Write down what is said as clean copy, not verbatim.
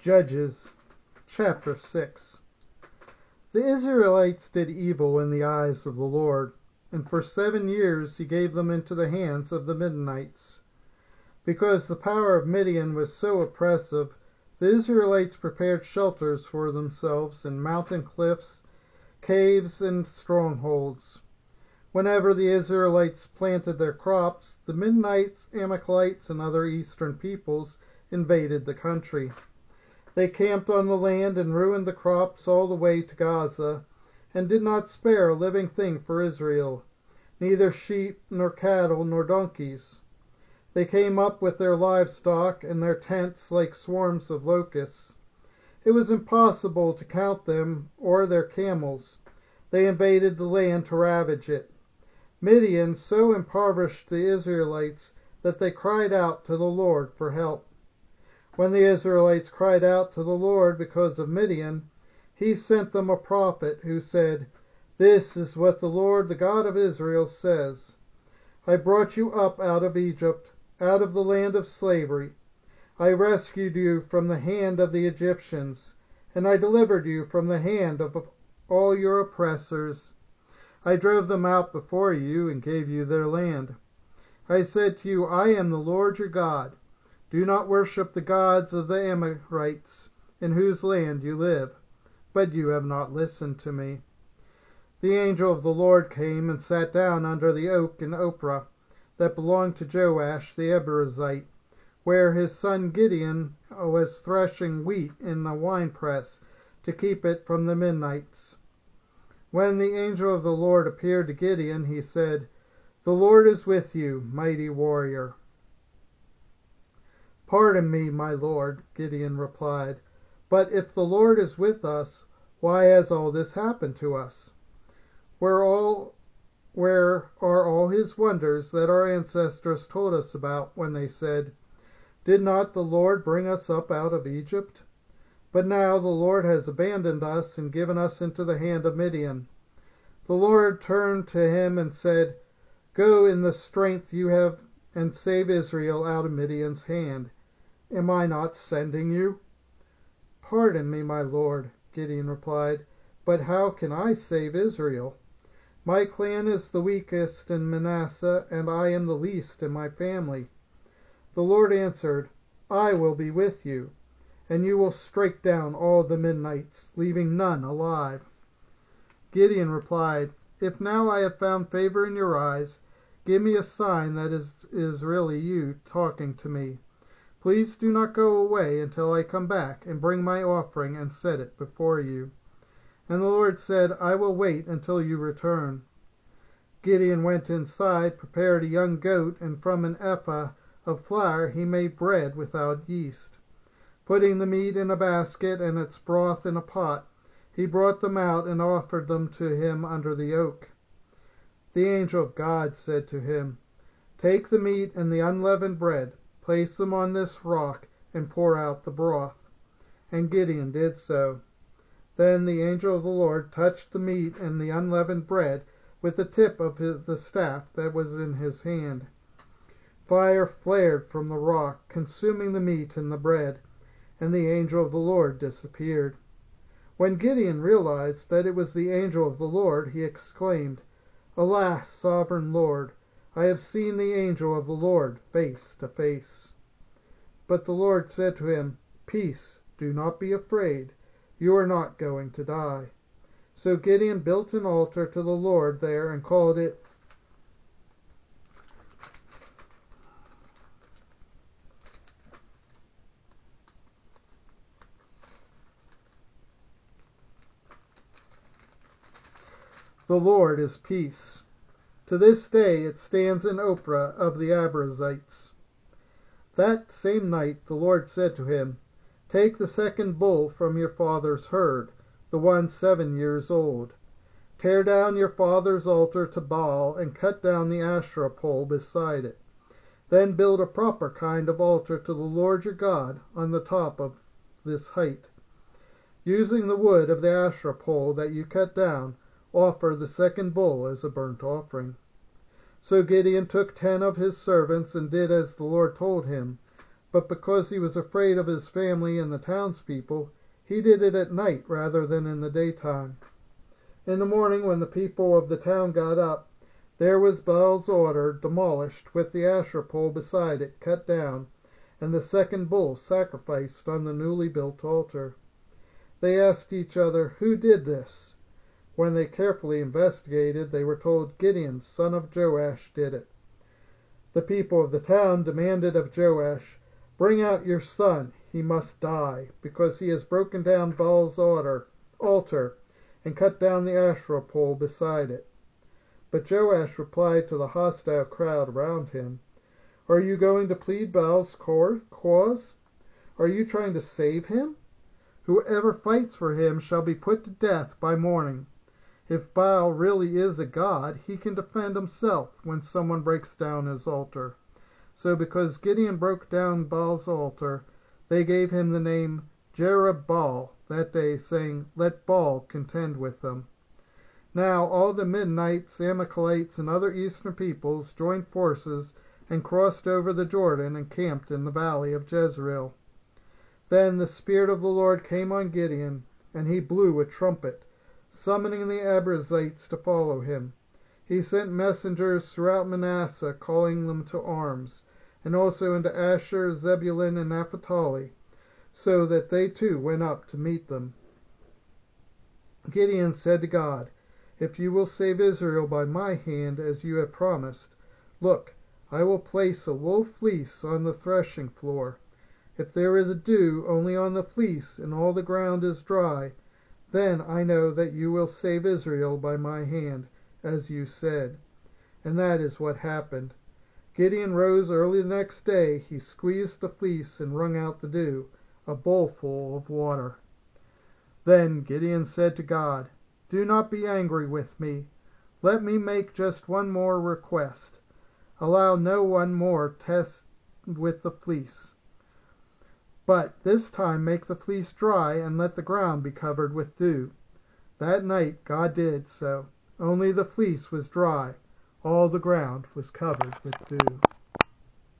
Judges chapter 6. The Israelites did evil in the eyes of the Lord, and for 7 years he gave them into the hands of the Midianites. Because the power of Midian was so oppressive, the Israelites prepared shelters for themselves in mountain cliffs, caves, and strongholds. Whenever the Israelites planted their crops, the Midianites, Amalekites, and other eastern peoples invaded the country. They camped on the land and ruined the crops all the way to Gaza, and did not spare a living thing for Israel, neither sheep, nor cattle, nor donkeys. They came up with their livestock and their tents like swarms of locusts. It was impossible to count them or their camels. They invaded the land to ravage it. Midian so impoverished the Israelites that they cried out to the Lord for help. When the Israelites cried out to the Lord because of Midian, he sent them a prophet who said, "This is what the Lord, the God of Israel, says. I brought you up out of Egypt, out of the land of slavery. I rescued you from the hand of the Egyptians, and I delivered you from the hand of all your oppressors. I drove them out before you and gave you their land. I said to you, I am the Lord your God. Do not worship the gods of the Amorites, in whose land you live. But you have not listened to me." The angel of the Lord came and sat down under the oak in Ophrah that belonged to Joash the Abiezrite, where his son Gideon was threshing wheat in the winepress to keep it from the Midianites. When the angel of the Lord appeared to Gideon, he said, "The Lord is with you, mighty warrior." "Pardon me, my Lord," Gideon replied, "but if the Lord is with us, why has all this happened to us? Where are all his wonders that our ancestors told us about when they said, 'Did not the Lord bring us up out of Egypt?' But now the Lord has abandoned us and given us into the hand of Midian." The Lord turned to him and said, "Go in the strength you have and save Israel out of Midian's hand. Am I not sending you?" "Pardon me, my Lord," Gideon replied, "but how can I save Israel? My clan is the weakest in Manasseh, and I am the least in my family." The Lord answered, "I will be with you, and you will strike down all the Midianites, leaving none alive." Gideon replied, "If now I have found favor in your eyes, give me a sign that it is really you talking to me. Please do not go away until I come back and bring my offering and set it before you." And the Lord said, "I will wait until you return." Gideon went inside, prepared a young goat, and from an ephah of flour he made bread without yeast. Putting the meat in a basket and its broth in a pot, he brought them out and offered them to him under the oak. The angel of God said to him, "Take the meat and the unleavened bread, place them on this rock, and pour out the broth." And Gideon did so. Then the angel of the Lord touched the meat and the unleavened bread with the tip of the staff that was in his hand. Fire flared from the rock, consuming the meat and the bread, and the angel of the Lord disappeared. When Gideon realized that it was the angel of the Lord, he exclaimed, "Alas, sovereign Lord, I have seen the angel of the Lord face to face." But the Lord said to him, "Peace, do not be afraid. You are not going to die." So Gideon built an altar to the Lord there and called it "The Lord is Peace." To this day it stands in Ophrah of the Abiezrites. That same night the Lord said to him, "Take the second bull from your father's herd, the one 7 years old. Tear down your father's altar to Baal and cut down the Asherah pole beside it. Then build a proper kind of altar to the Lord your God on the top of this height. Using the wood of the Asherah pole that you cut down, offer the second bull as a burnt offering." So Gideon took 10 of his servants and did as the Lord told him. but because he was afraid of his family and the townspeople, he did it at night rather than in the daytime. In the morning, when the people of the town got up, there was Baal's altar demolished, with the Asherah pole beside it cut down, and the second bull sacrificed on the newly built altar. They asked each other, "Who did this?" When they carefully investigated, they were told Gideon, son of Joash, did it. The people of the town demanded of Joash, "Bring out your son. He must die, because he has broken down Baal's altar and cut down the Asherah pole beside it." But Joash replied to the hostile crowd around him, "Are you going to plead Baal's cause? Are you trying to save him? Whoever fights for him shall be put to death by morning. If Baal really is a god, he can defend himself when someone breaks down his altar." So because Gideon broke down Baal's altar, they gave him the name Jerubbaal that day, saying, "Let Baal contend with them." Now all the Midianites, Amalekites, and other eastern peoples joined forces and crossed over the Jordan and camped in the valley of Jezreel. Then the Spirit of the Lord came on Gideon, and he blew a trumpet, summoning the Abiezrites to follow him. He sent messengers throughout Manasseh, calling them to arms, and also into Asher, Zebulun, and Naphtali, so that they too went up to meet them. Gideon said to God, "If you will save Israel by my hand, as you have promised, look, I will place a wool fleece on the threshing floor. If there is a dew only on the fleece, and all the ground is dry, then I know that you will save Israel by my hand, as you said." And that is what happened. Gideon rose early the next day. He squeezed the fleece and wrung out the dew, a bowlful of water. Then Gideon said to God, "Do not be angry with me. Let me make just one more request. Allow no one more test with the fleece. But this time make the fleece dry, and let the ground be covered with dew." That night God did so. Only the fleece was dry. All the ground was covered with dew.